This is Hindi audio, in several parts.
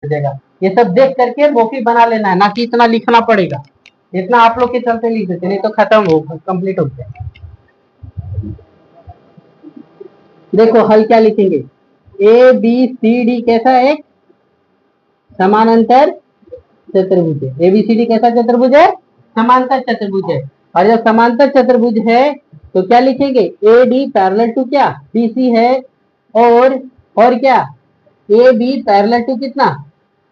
जाएगा। ये सब देख करके मौखिक बना लेना है, ना कि इतना लिखना पड़ेगा। इतना आप लोग के चलते लिख देते, नहीं तो खत्म हो कंप्लीट हो गया। देखो हल क्या लिखेंगे, ए बी सी डी कैसा एक समानांतर चतुर्भुज है। एबीसीडी कैसा चतुर्भुज है, समांतर चतुर्भुज है। और जब समांतर चतुर्भुज है तो क्या लिखेंगे, ए डी पैरेलल टू क्या बीसी है, और क्या ए बी पैरेलल टू कितना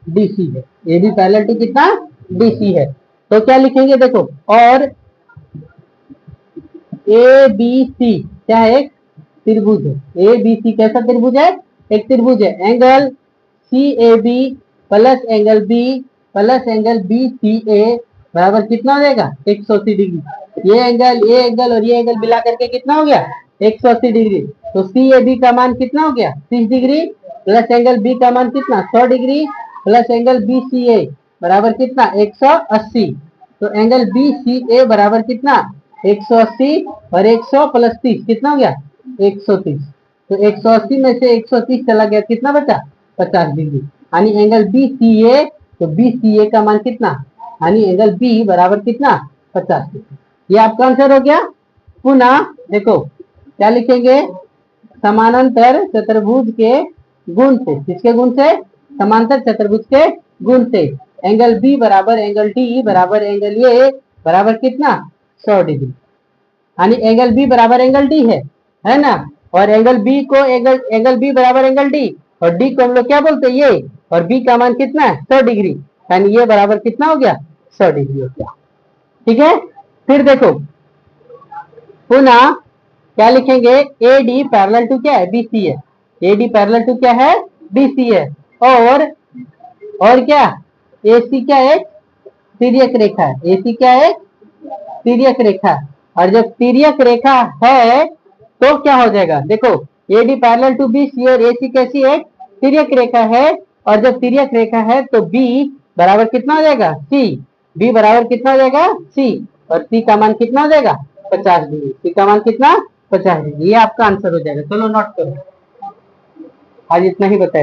डीसी है। ए बी पैरेलल टू कितना डीसी है। तो क्या लिखेंगे देखो, और ए बी सी क्या है, एक त्रिभुज है। ए बी सी कैसा त्रिभुज है, एक त्रिभुज है। Angle C A B plus angle B plus angle B C A बराबर कितना हो जाएगा, 180 डिग्री। ये एंगल और ये एंगल मिला करके कितना हो गया, 180 डिग्री। तो सी ए बी का मान कितना हो गया, 30 डिग्री प्लस एंगल बी का मान कितना, 100 degree plus angle B C A बराबर कितना, 180। तो एंगल बी सी ए बराबर कितना, 180 और 100 प्लस 30 कितना हो गया, 130। तो 180 में से 130 चला गया, कितना बचा, 50 डिग्री। यानी एंगल बी सी ए, तो बी सी ए का मान कितना, यानी एंगल बी बराबर कितना, 50 डिग्री। ये आपका आंसर हो गया। पुनः देखो क्या लिखेंगे, समानांतर चतुर्भुज के गुण से, किसके गुण से, समांतर चतुर्भुज के गुण से एंगल बी बराबर एंगल डी बराबर एंगल ए बराबर कितना, 100 डिग्री। यानी एंगल बी बराबर एंगल डी है ना। और एंगल बी को एंगल बी बराबर एंगल डी, और डी को हम लोग क्या बोलते हैं, ये, और बी का मान कितना है, 100 डिग्री। यानी ये बराबर कितना हो गया, 100 डिग्री हो गया। ठीक है। फिर देखो पुनः क्या लिखेंगे, ए डी पैरेलल टू क्या है, बी सी है। ए डी पैरेलल टू क्या है, बी सी है। और क्या, ए सी क्या है, तिर्यक रेखा है। ए सी क्या है, तिर्यक रेखा। और जब तिर्यक रेखा है तो क्या हो जाएगा, देखो A D parallel to B C और ए सी कैसी है, तिर्यक रेखा है। और जब तिर्यक रेखा है तो बी बराबर कितना हो जाएगा, सी। बी बराबर कितना हो जाएगा, सी। और सी का मान कितना हो जाएगा, 50 डिग्री। सी का मान कितना, 50 डिग्री। ये आपका आंसर हो जाएगा। चलो नोट करो, आज इतना ही बताया।